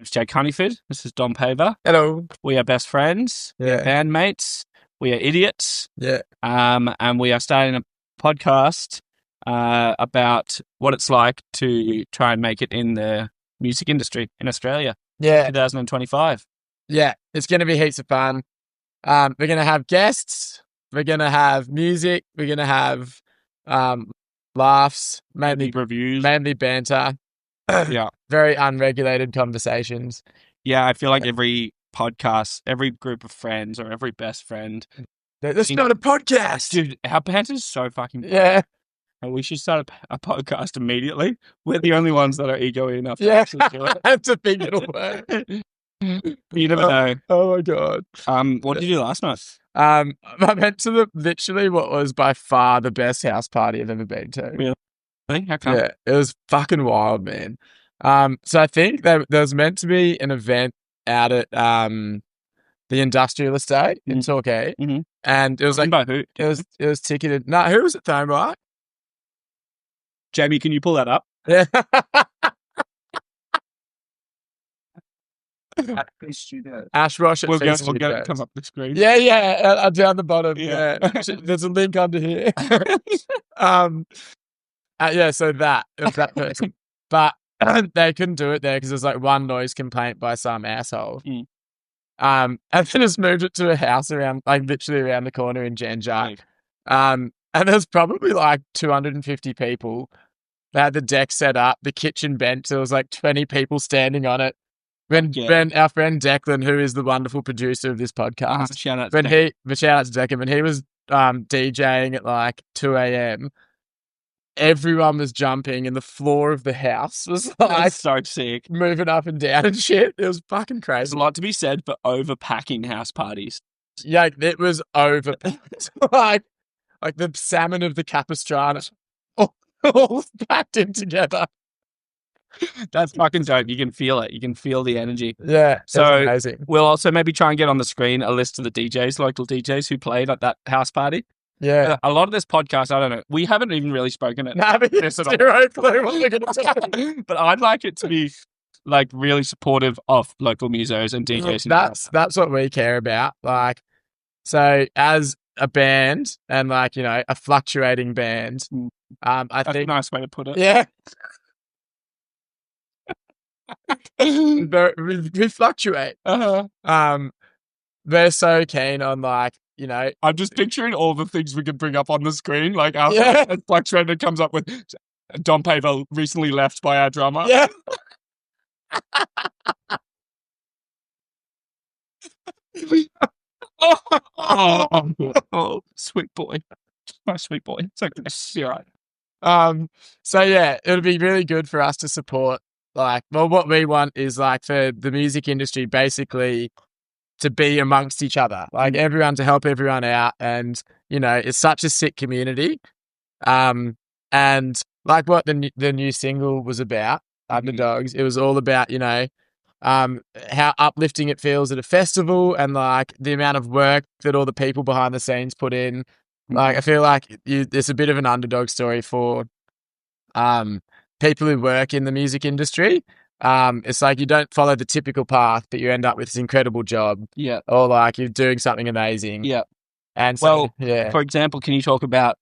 It's Jake Hunniford. This is Dom Paver. Hello. We are best friends. We are Yeah. bandmates. We are idiots. Yeah. And we are starting a podcast about what it's like to try and make it in the music industry in Australia. Yeah. 2025. Yeah. It's going to be heaps of fun. We're going to have guests. We're going to have music. We're going to have laughs, mainly Reviews. mainly banter. Yeah. Very unregulated conversations. Yeah, I feel like every podcast, every group of friends or every best friend. That's not a podcast. Dude, our banter is so fucking fun. Yeah. And we should start a podcast immediately. We're the only ones that are ego-y enough to Yeah. actually do it. That's a big little word. You never know. Oh my God. What did you do last night? I went to literally what was by far the best house party I've ever been to. Really? How come? Yeah, it was fucking wild, man. So I think there was meant to be an event out at the industrial estate in Torquay, and it was like by who? it was ticketed. No, who was it thrown by? Jamie, can you pull that up? Yeah. Ashrosh. We're going to come up the screen. Yeah, down the bottom. Yeah. Yeah. There's a link under here. Yeah, so it was that person. But they couldn't do it there because there's like one noise complaint by some asshole. And then just moved it to a house literally around the corner in Janjak. And there's probably like 250 people. They had the deck set up, the kitchen bent. There was like 20 people standing on it. When our friend Declan, who is the wonderful producer of this podcast, shout out to Declan, when he was DJing at like 2 a.m., everyone was jumping and the floor of the house was like so sick, moving up and down and shit. It was fucking crazy. There's a lot to be said for overpacking house parties. Yeah, it was overpacked. like the salmon of the Capistrano all packed in together. That's fucking dope. You can feel it. You can feel the energy. Yeah, so amazing. We'll also maybe try and get on the screen a list of the DJs, local DJs who played at that house party. Yeah. A lot of this podcast, I don't know. We haven't even really spoken it. No, but zero clue what we're going to do. But I'd like it to be like really supportive of local musos and DJs. That's what we care about. Like, so as a band and like, you know, a fluctuating band, I think a nice way to put it. Yeah. we fluctuate. We're so keen on like, you know, I'm just picturing all the things we could bring up on the screen. Like our fluctuator comes up with Dom Paver recently left by our drummer. Yeah. Oh, sweet boy. My sweet boy. It's okay. You're right. So yeah, it would be really good for us to support, like, well, what we want is like for the music industry basically to be amongst each other, like everyone to help everyone out. And, you know, it's such a sick community. And like what the new single was about, Underdogs, it was all about, you know, how uplifting it feels at a festival and like the amount of work that all the people behind the scenes put in. Like, I feel like it's a bit of an underdog story for people who work in the music industry. It's like you don't follow the typical path, but you end up with this incredible job. Yeah. Or like you're doing something amazing. Yeah. And so, for example, can you talk about,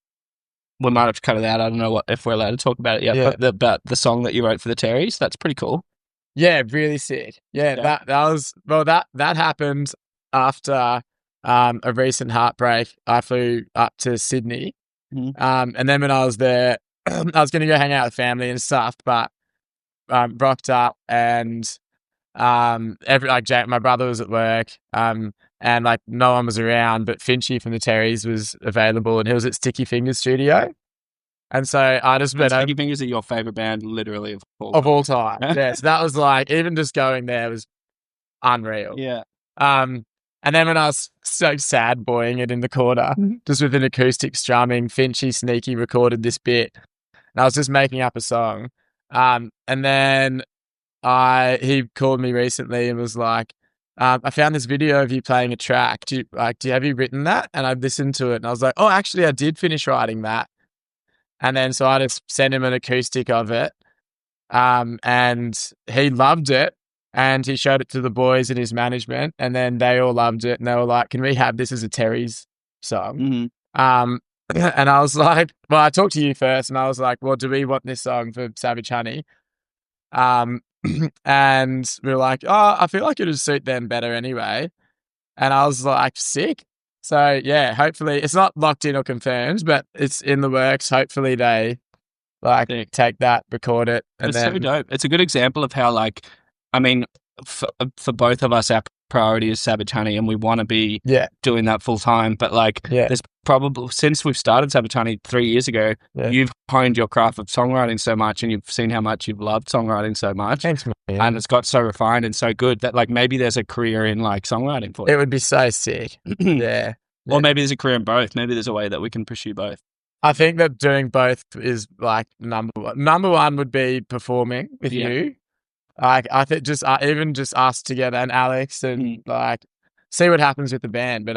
we might have to cut it out. I don't know if we're allowed to talk about it yet, but about the song that you wrote for the Terrys. That's pretty cool. Yeah, really sick. Yeah. that happened after a recent heartbreak. I flew up to Sydney. And then when I was there, I was going to go hang out with family and stuff, but rocked up and my brother was at work and like no one was around, but Finchy from the Terrys was available and he was at Sticky Fingers studio. And so I just went over. Sticky Fingers are your favorite band, literally of all time. Yeah, so that was like, even just going there was unreal. Yeah. And then when I was so sad boying it in the corner, just with an acoustic strumming, Finchy sneaky recorded this bit, and I was just making up a song. And then he called me recently and was like, I found this video of you playing a track. Have you written that? And I listened to it and I was like, oh, actually I did finish writing that. And then so I just sent him an acoustic of it. And he loved it. and he showed it to the boys in his management, and then they all loved it, and they were like, "Can we have this as a Terry's song?" Mm-hmm. And I was like, "Well, I talked to you first," and I was like, "Well, do we want this song for Savage Honey?" And we were like, "Oh, I feel like it would suit them better anyway." And I was like, "Sick." So yeah, hopefully it's not locked in or confirmed, but it's in the works. Hopefully they like Sick. take that, record it, and It's then so dope. It's a good example of how, like, I mean, for both of us, our priority is Savage Honey, and we want to be doing that full time. But like, there's probably, since we've started Savage Honey 3 years ago, you've honed your craft of songwriting so much, and you've seen how much you've loved songwriting so much. Thanks, man. And it's got so refined and so good that like maybe there's a career in like songwriting for you. It would be so sick. Yeah. Or maybe there's a career in both. Maybe there's a way that we can pursue both. I think that doing both is like number one. Number one would be performing with you. Like, I think just even just us together and Alex, and like see what happens with the band. But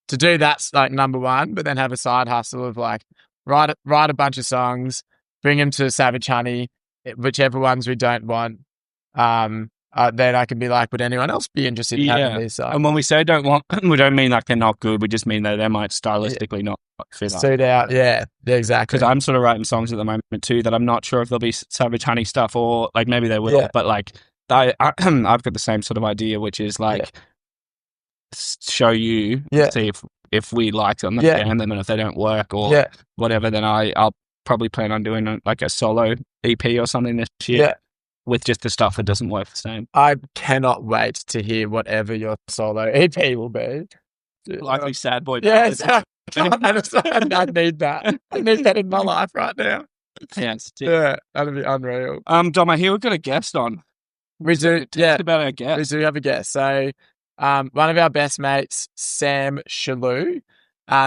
to do that's like number one. But then have a side hustle of like write a bunch of songs, bring them to Savage Honey, whichever ones we don't want. Then I can be like, would anyone else be interested in having these songs? And when we say don't want, we don't mean like they're not good. We just mean that they might stylistically not fit suit out. Yeah, exactly. Because I'm sort of writing songs at the moment too that I'm not sure if there'll be Savage Honey stuff, or like maybe they will. But like I've got the same sort of idea, which is like show you, see if we like them, and then if they don't work or whatever, then I'll probably plan on doing like a solo EP or something this year. With just the stuff that doesn't work the same. I cannot wait to hear whatever your solo EP will be. Likely sad boy. Yes, I need that. I need that in my life right now. Yeah, that'd be unreal. Dom, I hear we've got a guest on. We do. Tell us about our guest. We do have a guest. So, one of our best mates, Sam Shallue,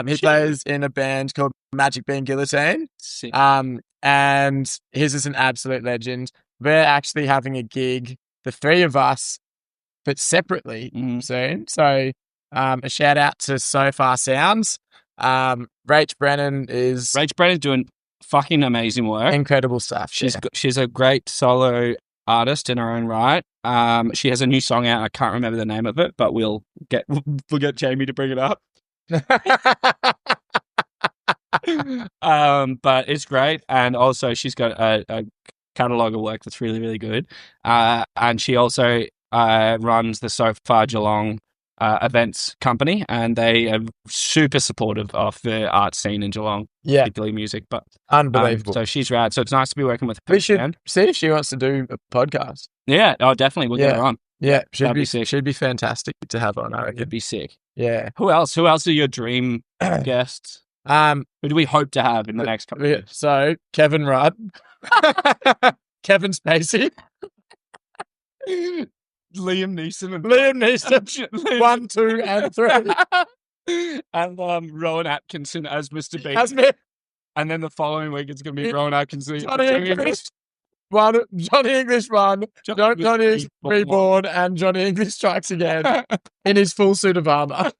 he plays in a band called Magic Bean Guillotine. Sick. And his is an absolute legend. We're actually having a gig, the three of us, but separately soon. So a shout out to So Far Sounds. Rach Brennan's doing fucking amazing work. Incredible stuff. She's a great solo artist in her own right. She has a new song out. I can't remember the name of it, but we'll get Jamie to bring it up. But it's great, and also she's got a catalogue of work that's really, really good. And she also runs the So Far Geelong events company, and they are super supportive of the art scene in Geelong, particularly music. But unbelievable. So she's rad. So it's nice to be working with her. We should see if she wants to do a podcast. Yeah, definitely. We'll get her on. Yeah, she'd be fantastic to have on. I reckon. It'd be sick. Yeah. Who else are your dream guests? Who do we hope to have in the next couple of years? So Kevin Rudd, Kevin Spacey, Liam Neeson, 1, 2, and 3, and Rowan Atkinson as Mr. Bean. As me. And then the following week it's going to be Rowan Atkinson, Johnny English, Johnny English 1, Johnny English Reborn, and Johnny English Strikes Again in his full suit of armor.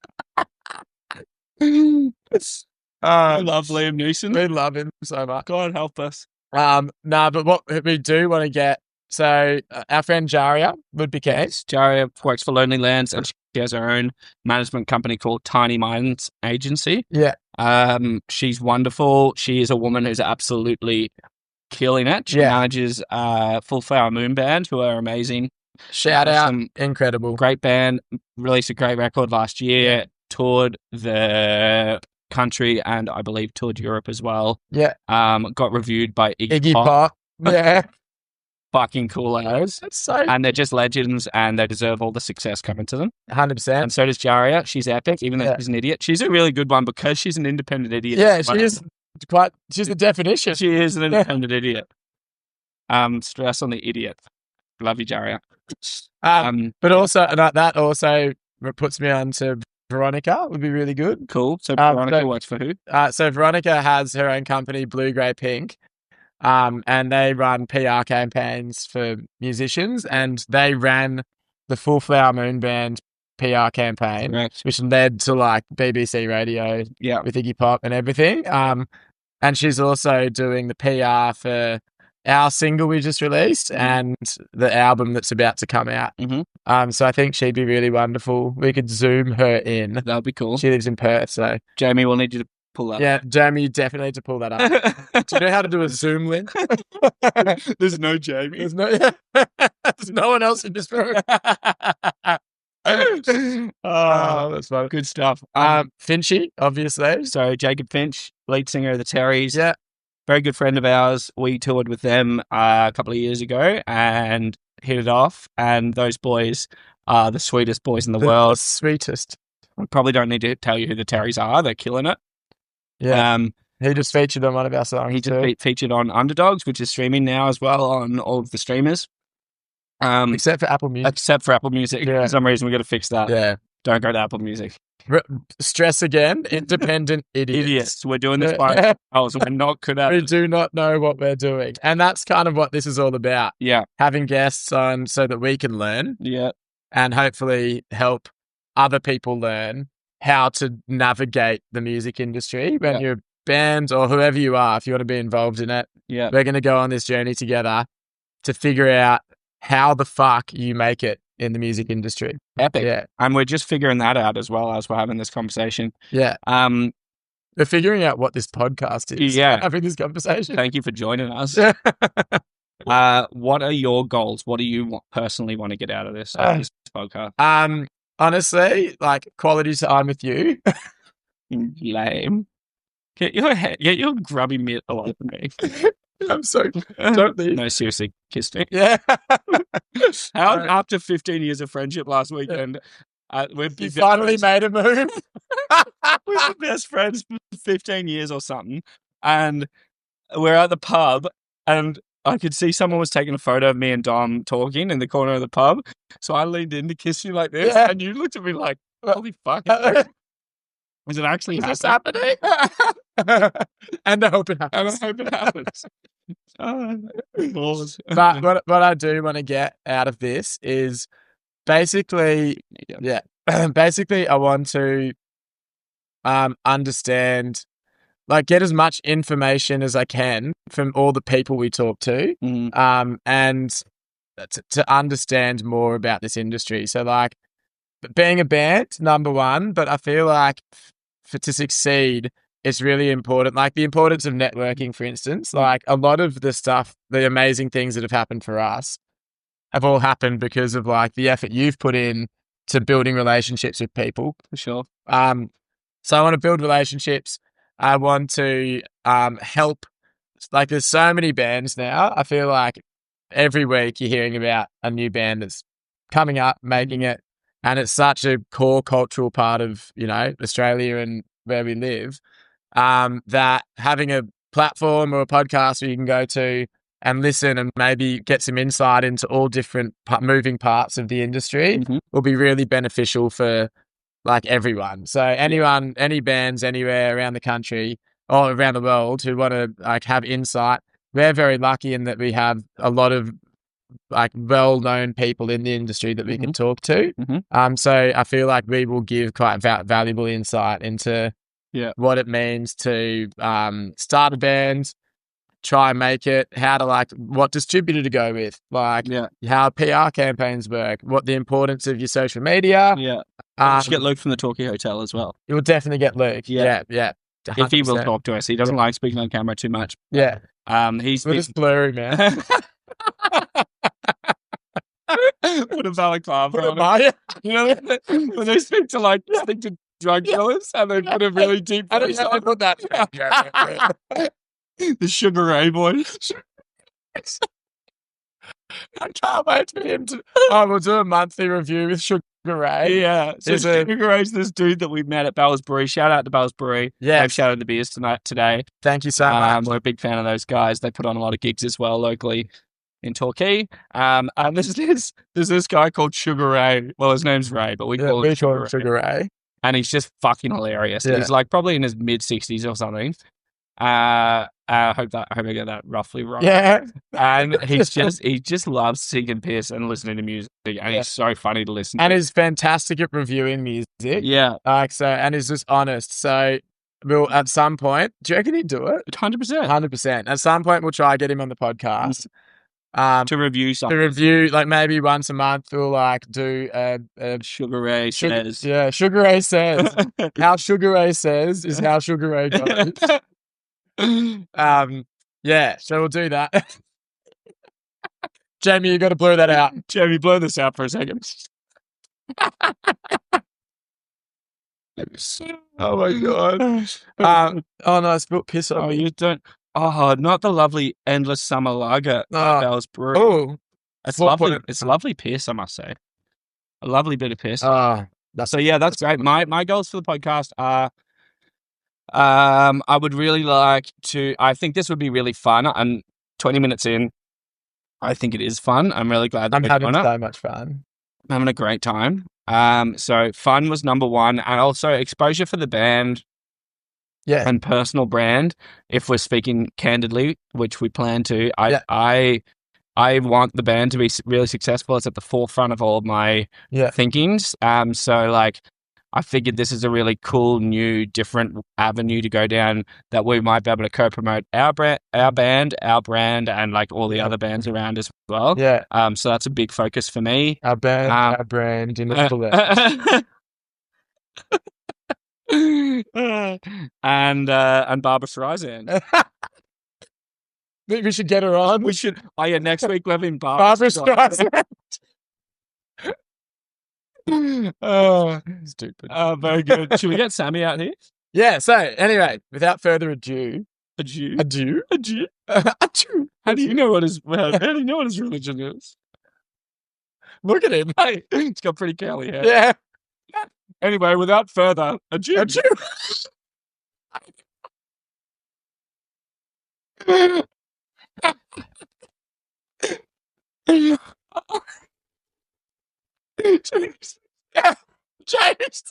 I love Liam Neeson. We love him so much. God help us. But what we do want to get, so our friend Jaria would be keen. Jaria works for Lonely Lands, and she has her own management company called Tiny Minds Agency. Yeah. She's wonderful. She is a woman who's absolutely killing it. She manages Full Flower Moon Band, who are amazing. Shout out, incredible. Great band, released a great record last year, toured the country and I believe toured Europe as well. Yeah. Got reviewed by Iggy Pop. Yeah. Fucking cool as. So... And they're just legends, and they deserve all the success coming to them. 100%. And so does Jaria. She's epic, even though she's an idiot. She's a really good one because she's an independent idiot. Yeah, she is she's the definition. She is an independent idiot. Stress on the idiot. Love you, Jaria. But also, that also puts me on to Veronica, would be really good. Cool. So Veronica works for who? So Veronica has her own company, Blue, Grey, Pink. And they run PR campaigns for musicians, and they ran the Full Flower Moon Band PR campaign, which led to like BBC Radio with Iggy Pop and everything. And she's also doing the PR for our single we just released and the album that's about to come out. So I think she'd be really wonderful. We could Zoom her in. That'd be cool. She lives in Perth, so Jamie, we'll need you to pull that. Yeah, Jamie, you definitely need to pull that up. Do you know how to do a Zoom link? There's no Jamie. There's no one else in this room. Oh, that's fun. Good stuff. Finchy, obviously. So Jacob Finch, lead singer of the Terrys. Yeah. Very good friend of ours. We toured with them a couple of years ago and hit it off. And those boys are the sweetest boys in the world. The sweetest. I probably don't need to tell you who the Terrys are. They're killing it. Yeah. He just featured on one of our songs. He just featured on Underdogs, which is streaming now as well on all of the streamers. Except for Apple Music. Yeah. For some reason, we've got to fix that. Yeah. Don't go to Apple Music. Stress again, independent idiots. We're doing this by ourselves. We're not good at it. We do not know what we're doing. And that's kind of what this is all about. Yeah. Having guests on so that we can learn. Yeah. And hopefully help other people learn how to navigate the music industry when you're a band or whoever you are, if you want to be involved in it. Yeah. We're going to go on this journey together to figure out how the fuck you make it in the music industry. Epic. Yeah. And we're just figuring that out as well as we're having this conversation. Yeah. We're figuring out what this podcast is. Yeah. Having this conversation. Thank you for joining us. What are your goals? What do you personally want to get out of this podcast? Honestly, like quality time with you. Lame. Get your grubby mitt away from me. I'm so don't leave. No, seriously, kiss me. Yeah. After 15 years of friendship last weekend, we finally made a move. We were best friends for 15 years or something, and we're at the pub, and I could see someone was taking a photo of me and Dom talking in the corner of the pub. So I leaned in to kiss you like this, and you looked at me like, "Holy fuck! Is it actually happening?" And I hope it happens. But what I do want to get out of this is basically, basically I want to understand, like, get as much information as I can from all the people we talk to, and to understand more about this industry. So, like, being a band, number one, but I feel like to succeed, it's really important. Like the importance of networking, for instance. Like a lot of the stuff, the amazing things that have happened for us have all happened because of like the effort you've put in to building relationships with people. For sure. So I want to build relationships. I want to help. Like there's so many bands now. I feel like every week you're hearing about a new band that's coming up, making it. And it's such a core cultural part of, Australia and where we live, that having a platform or a podcast where you can go to and listen and maybe get some insight into all different moving parts of the industry will be really beneficial for like everyone. So any bands anywhere around the country or around the world who want to like have insight, we're very lucky in that we have a lot of like well-known people in the industry that we can talk to. So I feel like we will give quite valuable insight into what it means to start a band, try and make it, how to like what distributor to go with, like how PR campaigns work, what the importance of your social media. You should get Luke from the Talkie Hotel as well. You will definitely get Luke. Yeah. 100%. If he will talk to us, he doesn't like speaking on camera too much. Yeah. He's just blurry, man. Put a balaclava on it. You know, when they speak to drug dealers and they put a really deep voice on. Put that. The Sugar Ray voice. I can't wait for him to. We'll do a monthly review with Sugar Ray. Yeah. So Sugar Ray's this dude that we met at Bell's Brewery. Shout out to Bell's Brewery. Yeah. They've shouted the beers today. Thank you so much. We're a big fan of those guys. They put on a lot of gigs as well locally in Torquay. And there's this guy called Sugar Ray. Well, his name's Ray, but we call him Sugar Ray. And he's just fucking hilarious. Yeah. He's like probably in his mid-60s or something. I hope I get that roughly right. Yeah. And he just loves singing piss and listening to music, and he's so funny to listen to. And he's fantastic at reviewing music. Yeah. And he's just honest. So we'll at some point. Do you reckon he'd do it? 100%. 100%. At some point, we'll try to get him on the podcast. To review something. To review, like maybe once a month, we'll like do a Sugar Ray says. Yeah, Sugar Ray says. How Sugar Ray says is how Sugar Ray goes. Yeah, so we'll do that. Jamie, you got to blur that out. Jamie, blur this out for a second. Oh my god. Oh no, I spilled piss on me. You don't. Oh, not the lovely Endless Summer Lager Bell's Brewery. Oh, it's lovely. It's lovely piss, I must say. A lovely bit of piss. So yeah, that's great. My goals for the podcast are, I would really like to. I think this would be really fun. And 20 minutes in, I think it is fun. I'm really glad that I'm having so much fun. I'm having a great time. So fun was number one, and also exposure for the band. Yeah. And personal brand, if we're speaking candidly, which we plan to. I want the band to be really successful. It's at the forefront of all of my thinkings. So like, I figured this is a really cool, new, different avenue to go down that we might be able to co-promote our band, our brand, and like all the other bands around as well. Yeah. So that's a big focus for me. Our band, our brand, and and Barbara Streisand. We should get her on. We should. Oh yeah, next week we're having Barbara Streisand. Oh, stupid. Very good. Should we get Sammy out here? Yeah. So anyway, without further ado, adieu. How do you know what his religion is? Look at him. Hey, he's got pretty curly hair. Yeah. Anyway, without further ado. James. Yeah. James.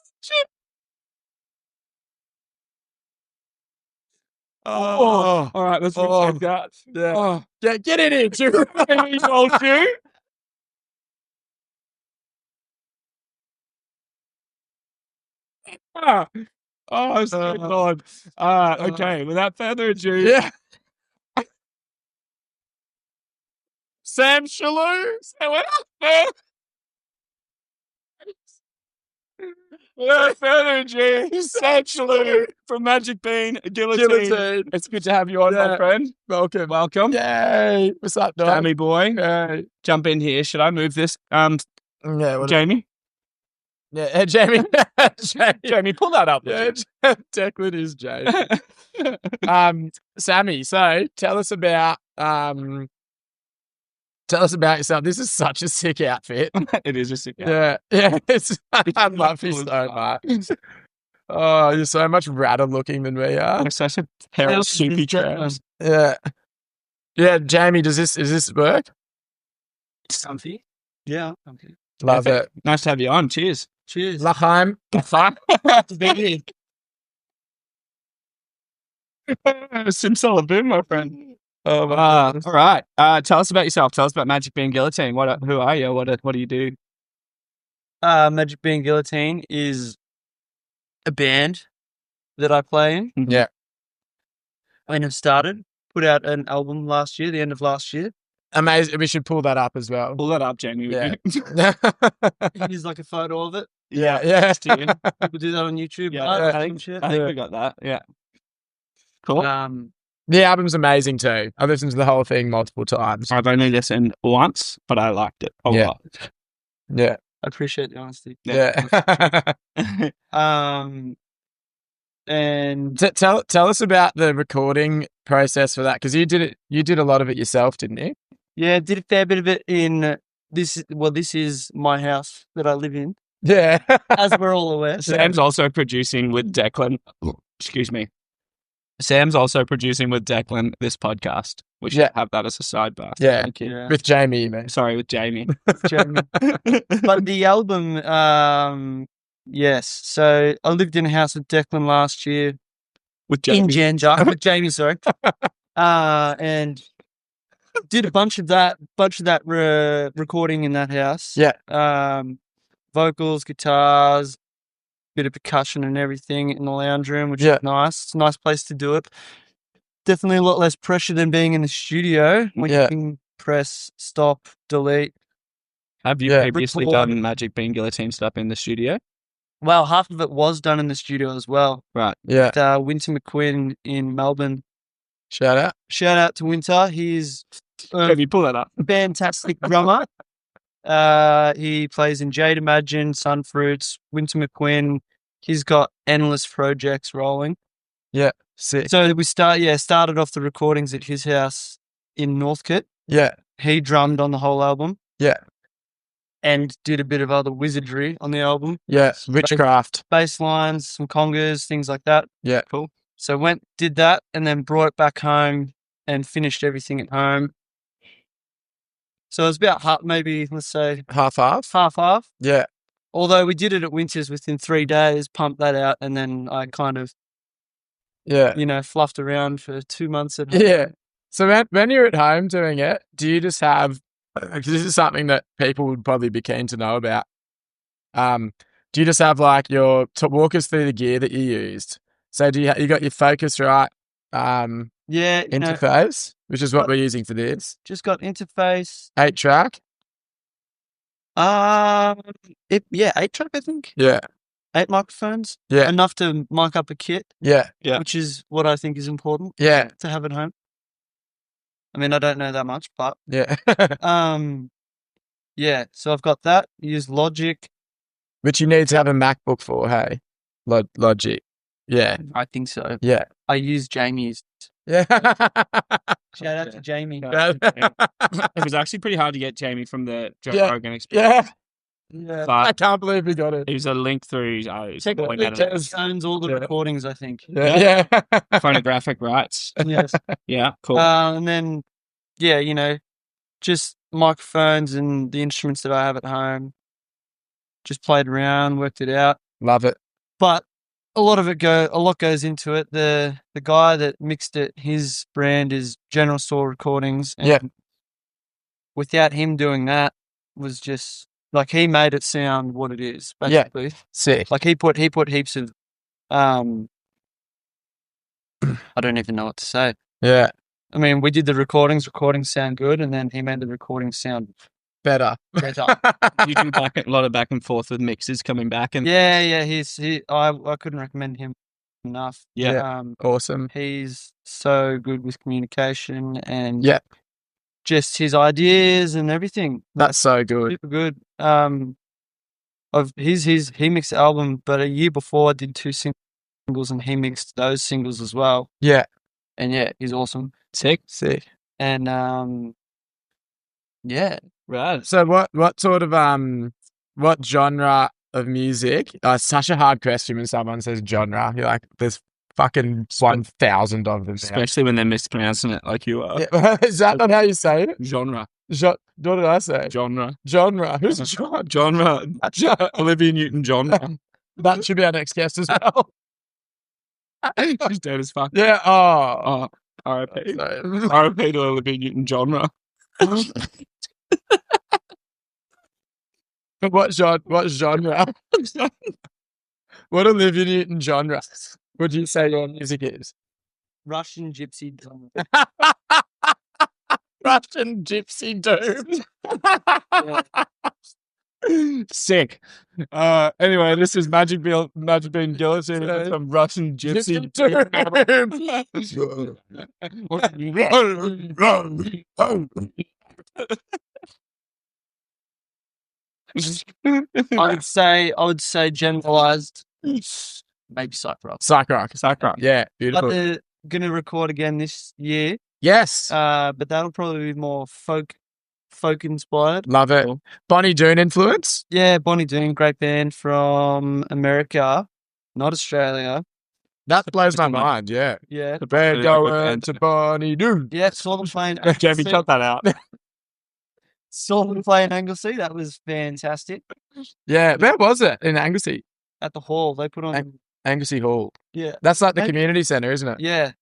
Oh. All right, let's check that. Yeah. Oh. Get in here, Jew. Old Jew. Oh, so God. Okay, without further ado. Yeah. Sam Shallue. Without further ado, Sam Shallue from Magic Bean Guillotine. It's good to have you on, my friend. Welcome. Yay. What's up, dog? Sammy boy. Jump in here. Should I move this? Jamie? Yeah, Jamie. Jamie, pull that up. Yeah, Declan is Jamie. Sammy, so tell us about yourself. This is such a sick outfit. It is a sick outfit. Yeah. I love you so much. Oh, you're so much radder looking than we are. You're such a pair of soupy traps. Yeah. Yeah, Jamie, is this work? It's comfy. Yeah. Comfy. Love it. Nice to have you on. Cheers. L'chaim. Simsalabim, my friend. All right. Tell us about yourself. Tell us about Magic Bean Guillotine. Who are you? What do you do? Magic Bean Guillotine is a band that I play in. Mm-hmm. Yeah. And have put out an album the end of last year. Amazing. We should pull that up as well. Pull that up, Jamie. Yeah. Here's like a photo of it. Yeah. People do that on YouTube. Yeah, I think we got that. Yeah. Cool. The album's amazing too. I've listened to the whole thing multiple times. I've only listened once, but I liked it a lot. Yeah. I appreciate the honesty. Yeah. And tell us about the recording process for that, because you did a lot of it yourself, didn't you? Yeah, did a fair bit of it in this. Well, this is my house that I live in. Yeah. As we're all aware. Sam's also producing with Declan. Excuse me. Sam's also producing with Declan this podcast. We should have that as a sidebar. Yeah. Thank you. Yeah. With Jamie, man. Sorry, with Jamie. But the album, yes. So I lived in a house with Declan last year. With Jamie. In Janjar. With Jamie, sorry. And did a bunch of that recording in that house. Yeah. Vocals, guitars, bit of percussion and everything in the lounge room, which is nice. It's a nice place to do it. Definitely a lot less pressure than being in the studio when you can press, stop, delete. Have you previously done Magic Bean Guillotine stuff in the studio? Well, half of it was done in the studio as well. Right. Yeah. With, Winter McQueen in Melbourne. Shout out to Winter. He's Have you pull that up? Fantastic drummer. He plays in Jade Imagine, Sunfruits, Winter McQueen. He's got endless projects rolling. Yeah. Sick. So we started off the recordings at his house in Northcote. Yeah. He drummed on the whole album. Yeah. And did a bit of other wizardry on the album. Yeah. Witchcraft. Bass lines, some congas, things like that. Yeah. Cool. So did that and then brought it back home and finished everything at home. So it was about half, maybe, let's say... Half. Half. Yeah. Although we did it at Winters within 3 days, pumped that out, and then I kind of, fluffed around for 2 months at home. Yeah. So when you're at home doing it, do you just have... Because this is something that people would probably be keen to know about. Do you just have like walk us through the gear that you used? So do you got your Focusrite interface, which is what we're using for this? Just got interface. 8-track? 8-track, I think. Yeah. 8 microphones. Yeah. Enough to mic up a kit. Yeah. Which is what I think is important. Yeah. To have at home. I mean, I don't know that much, but yeah. So I've got that. Use Logic. Which you need to have a MacBook for, hey? Logic. Yeah. I think so. Yeah. I use Jamie's. Yeah. Shout out to Jamie. It was actually pretty hard to get Jamie from the Joe Rogan experience. Yeah. I can't believe we got it. It was a link through. Owns all the recordings, I think. Yeah. Phonographic rights. Yes. Yeah, cool. And then, just microphones and the instruments that I have at home. Just played around, worked it out. Love it. But a lot goes into it. The guy that mixed it, his brand is General Store Recordings. And without him doing that, was just like he made it sound what it is, basically. Yeah. Sick. Like he put heaps of I don't even know what to say. Yeah. I mean, we did the recordings sound good, and then he made the recordings sound better. You can a lot of back and forth with mixes coming back, and I couldn't recommend him enough. Yeah, awesome. He's so good with communication and just his ideas and everything. That's so good. Super good. He mixed the album, but a year before I did 2 singles, and he mixed those singles as well. Yeah, and he's awesome. Sick. And right. So what sort of what genre of music? It's such a hard question when someone says genre. You're like, there's fucking 1,000 of them. Especially when they're mispronouncing it like you are. Yeah. Is that not how you say it? Genre. What did I say? Genre. Who's John? Genre. Olivia Newton-John. That should be our next guest as well. She's dead as fuck. Yeah. Oh. R.I.P. R.I.P. to Olivia Newton-John. What genre? What Olivia Newton genre would you say your music is? Russian Gypsy Doom. Russian Gypsy Doom. Sick. Anyway, this is Magic Bean Guillotine and some Russian Gypsy I would say generalized, maybe psych rock. Psych rock. Yeah, beautiful. But they're gonna record again this year. Yes. But that'll probably be more folk inspired. Love it. Bonnie Doon influence? Yeah, Bonnie Doon, great band from America, not Australia. That blows my mind, yeah. Yeah. The band going to Bonnie Doon. Yeah, saw them playing. Jamie, cut that out. Saw them play in Anglesey. That was fantastic. Yeah, where was it? In Anglesey? At the hall. They put on Anglesey Hall. Yeah. That's like the community centre, isn't it? Yeah.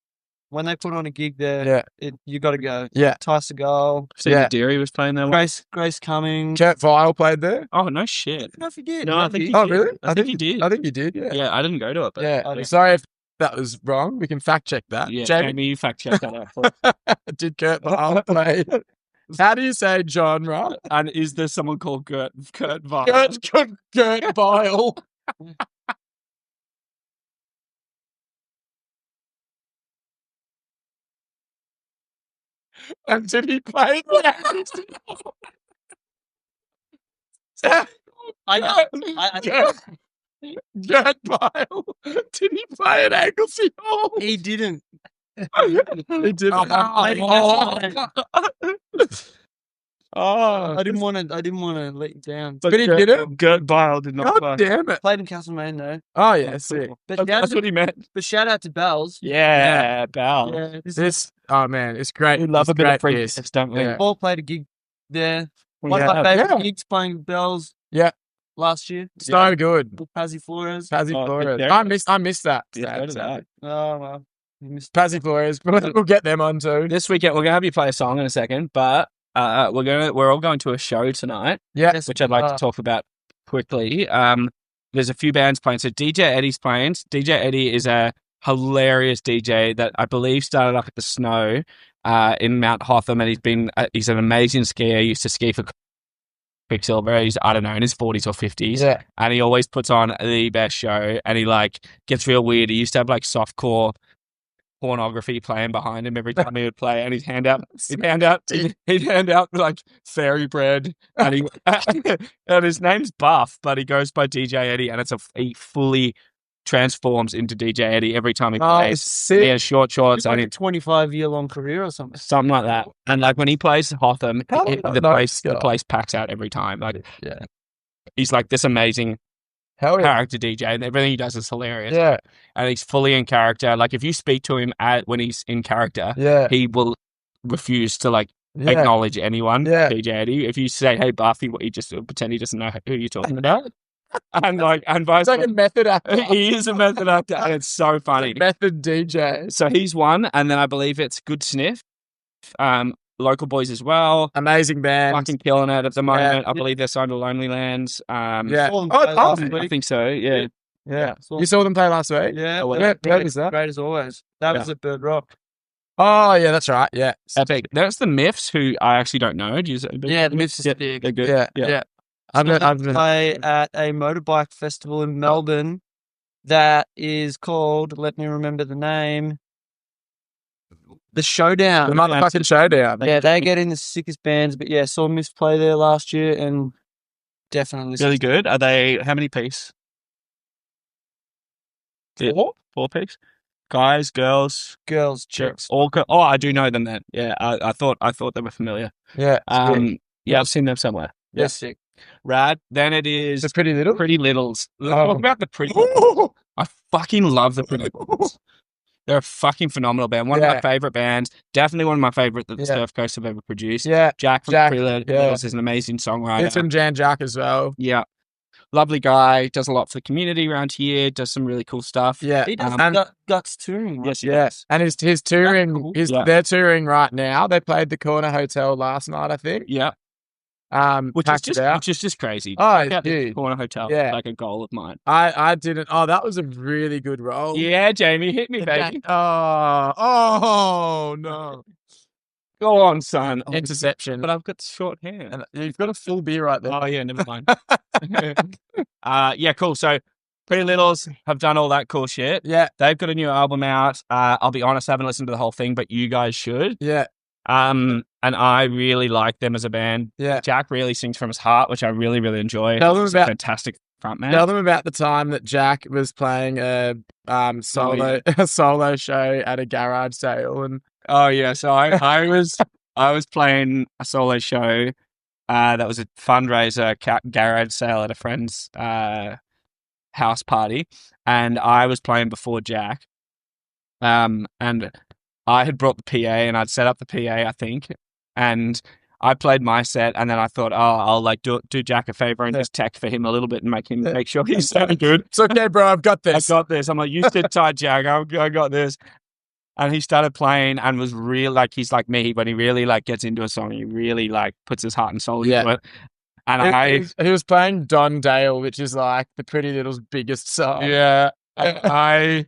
when they put on a gig there, you got to go. Yeah. Ty Segal. Steve Deary was playing there. Grace Cummings. Kurt Vile played there. Oh, no shit. I forget. No, I think he Oh, did. really? I think he did. I think you did, yeah. Yeah, I didn't go to it. But Yeah. Sorry if that was wrong. We can fact check that. Yeah, Jamie, you fact check that out. did Kurt Vile play? How do you say genre? And is there someone called Kurt Vile? Kurt Vile. And did he play the Gert Bile. Did he play at Anglesey Hall? He didn't. He didn't. I didn't want to let you down. But he did it? Gert Bile did not God damn it. Played in Castlemaine though. Oh, yeah, sick. But That's what he meant. But shout out to Bells. Yeah, Bal. Yeah, Oh, man, it's great. We love a bit of free piss. piss, don't we? Yeah. Paul played a gig there. We One of my have. favourite gigs playing with Bells. Yeah. Last year. So good. With Pazzy Flores. Pazzy Oh, Flores. there- I missed that. Yeah, so did I. Oh, well. You missed Pazzy Flores. We'll get them on too. This weekend, we're going to have you play a song in a second, but we're all going to a show tonight, Yeah. which I'd like to talk about quickly. There's a few bands playing. So DJ Eddie's playing. DJ Eddie is a hilarious DJ that I believe started up at the Snow in Mount Hotham, and he's an amazing skier. He used to ski for Quicksilver. He's, I don't know, in his 40s or 50s. Yeah. And he always puts on the best show, and he gets real weird. He used to have softcore pornography playing behind him every time he would play, and he'd hand out fairy bread, and and his name's Buff, but he goes by DJ Eddie, and he fully transforms into DJ Eddie every time he plays. Sick. He has short shorts, like and a 25-year-long career or something. something like that. And when he plays Hotham, the place packs out every time. He's like this amazing character DJ, and everything he does is hilarious. Yeah. And he's fully in character. If you speak to him when he's in character, he will refuse to acknowledge anyone. DJ Eddie. If you say, "Hey, Buffy," he just will pretend he doesn't know who you're talking about. And vice versa. It's like a method actor. He is a method actor, and it's so funny. Method DJ. So he's one, and then I believe it's Good Sniff. Local boys as well. Amazing band. Fucking killing it at the moment. I believe they're signed to Lonely Lands. I think so. Yeah. Yeah. You saw them play last week? Yeah. Great as that. Great as always. That was at Bird Rock. Oh, yeah, that's right. Yeah. Epic. That's the Myths, who I actually don't know. Do you say? Yeah, the Myths is big. They're good. Yeah. I've play at a motorbike festival in Melbourne that is called, let me remember the name, The Showdown. The motherfucking Showdown. Yeah, they get in the sickest bands, but yeah, saw Myths play there last year and definitely really good. Are they, how many piece? 4 piece? Guys, girls, chicks. All I do know them then. Yeah, I thought they were familiar. Yeah. Yeah, I've seen them somewhere. Yeah, sick. Rad. Then it is The Pretty Little. Pretty Littles. Talk about the Pretty Littles. I fucking love the Pretty Littles. They're a fucking phenomenal band. One of my favorite bands. Definitely one of my favorite that the Surf Coast have ever produced. Yeah. Jack from Pretty Littles is an amazing songwriter. It's from Jan Jack as well. Yeah. Lovely guy. Does a lot for the community around here. Does some really cool stuff. Yeah. He does Guts touring. Right? Yes. And his touring, they're touring right now. They played the Corner Hotel last night, I think. Yeah. Which is just crazy. Oh, it's huge. Corner Hotel. Yeah. Like a goal of mine. I didn't. Oh, that was a really good role. Yeah, Jamie, hit me, baby. Oh, no. Go on, son. Interception. But I've got short hair. And you've got a full beer right there. Oh, yeah, never mind. Yeah, cool. So Pretty Littles have done all that cool shit. Yeah. They've got a new album out. I'll be honest, I haven't listened to the whole thing, but you guys should. Yeah. And I really like them as a band. Yeah. Jack really sings from his heart, which I really, really enjoy. Tell them about fantastic frontman. Tell them about the time that Jack was playing a solo show at a garage sale. And oh yeah, so I was playing a solo show. That was a fundraiser garage sale at a friend's house party, and I was playing before Jack. And I had brought the PA, and I'd set up the PA, I think, and I played my set, and then I thought, I'll do Jack a favor and just tech for him a little bit and make sure he's sounding good. It's okay, bro. I've got this. I'm like, you sit tight, Jack. I got this. And he started playing and was real, like, he's like me, but he really, like, gets into a song. He really, like, puts his heart and soul into it. And he was playing Don Dale, which is, like, the Pretty Little's biggest song. Yeah. I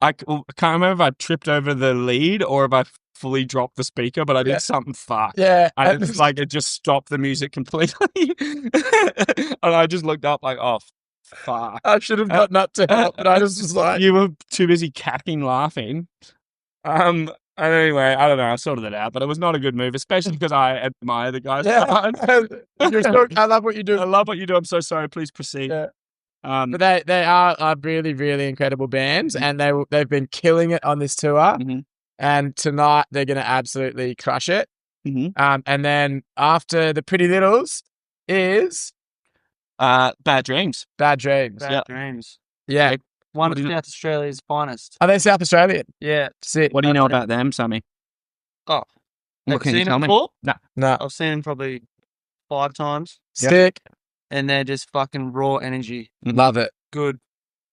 can't remember if I tripped over the lead or if I fully dropped the speaker, but I did something fucked. Yeah. And it's like, it just stopped the music completely. And I just looked up like, oh, fuck. I should have gotten up to help, but I just was like... You were too busy cackling laughing. And anyway, I don't know, I sorted it out, but it was not a good move, especially because I admire the guys. Yeah. I love what you do. I love what you do. I'm so sorry. Please proceed. Yeah. But they are a really, really incredible bands, and they've been killing it on this tour. Mm-hmm. And tonight they're going to absolutely crush it. Mm-hmm. And then after the Pretty Littles is Bad Dreams. Bad Dreams. Bad Dreams. Yeah. One of South Australia's finest. Are they South Australian? Yeah. Sick. What do you know about them, Sammy? Oh, What can you seen tell them me? before? No. I've seen them probably 5 times. Sick. And they're just fucking raw energy. Love it. Good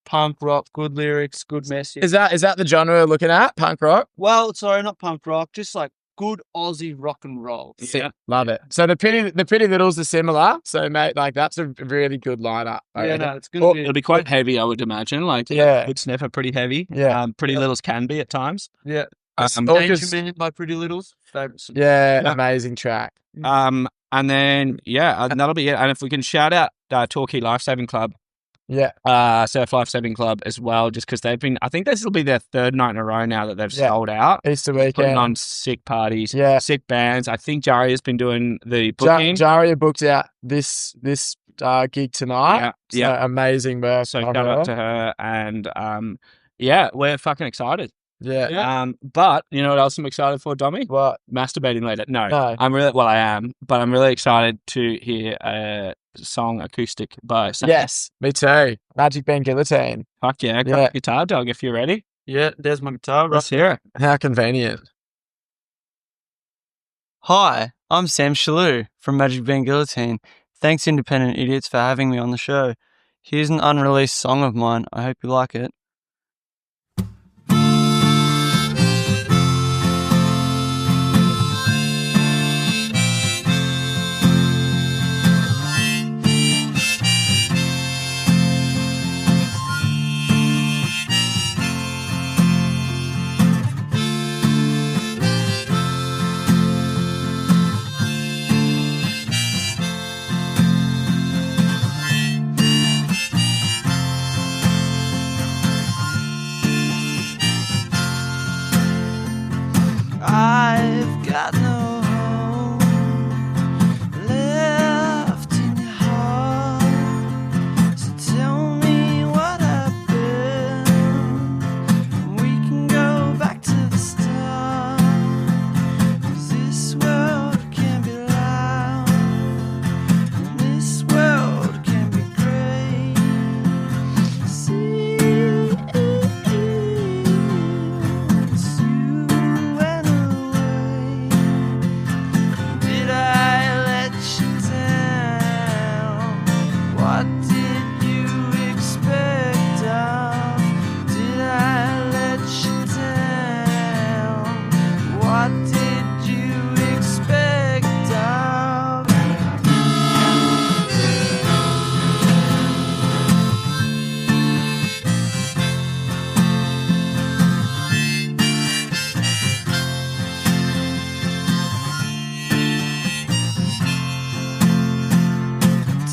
punk rock, good lyrics, good message. Is that the genre we're looking at? Punk rock? Well, sorry, not punk rock, just like good Aussie rock and roll. Sick. Love it. So the Pretty Littles are similar. So mate, like that's a really good lineup. It's gonna It'll be quite heavy, I would imagine. Like, Good Sniff are pretty heavy. Yeah. Pretty Littles can be at times. Yeah. Danger Man by Pretty Littles. Amazing track. And then that'll be it. And if we can shout out Torquay Lifesaving Club. Surf Lifesaving Club as well, just because they've been, I think this will be their 3rd night in a row now that they've sold out. Easter weekend. Putting on sick parties, sick bands. I think Jaria's been doing the booking. Jaria booked out this gig tonight. Yeah. So amazing work. So shout out to her. And we're fucking excited. Yeah. But you know what else I'm excited for, Dommy? What? Masturbating later. No. I am, but I'm really excited to hear a song acoustic by Sam. Yes, me too. Magic Bean Guillotine. Fuck yeah. Grab the guitar, dog, if you're ready. Yeah, there's my guitar. Let's hear it. How convenient. Hi, I'm Sam Shallue from Magic Bean Guillotine. Thanks, Independent Idiots, for having me on the show. Here's an unreleased song of mine. I hope you like it. I've got no home left in your heart, so tell me what happened. We can go back to the start, 'cause this world can be loud, and this world can be great. See,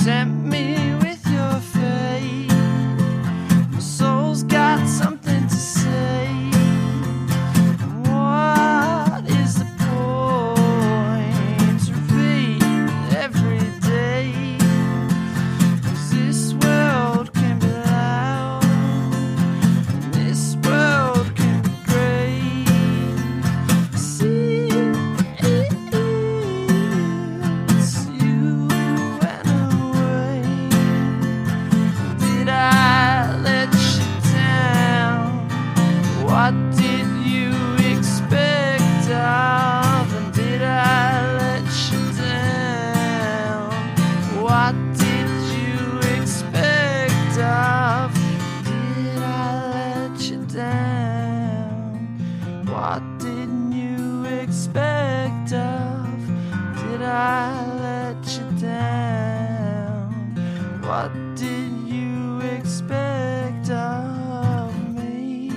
tempt me with your did you expect of me?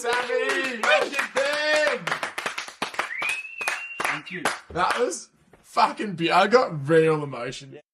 Sammy, Magic Bean. Thank you. That was fucking beautiful. I got real emotion.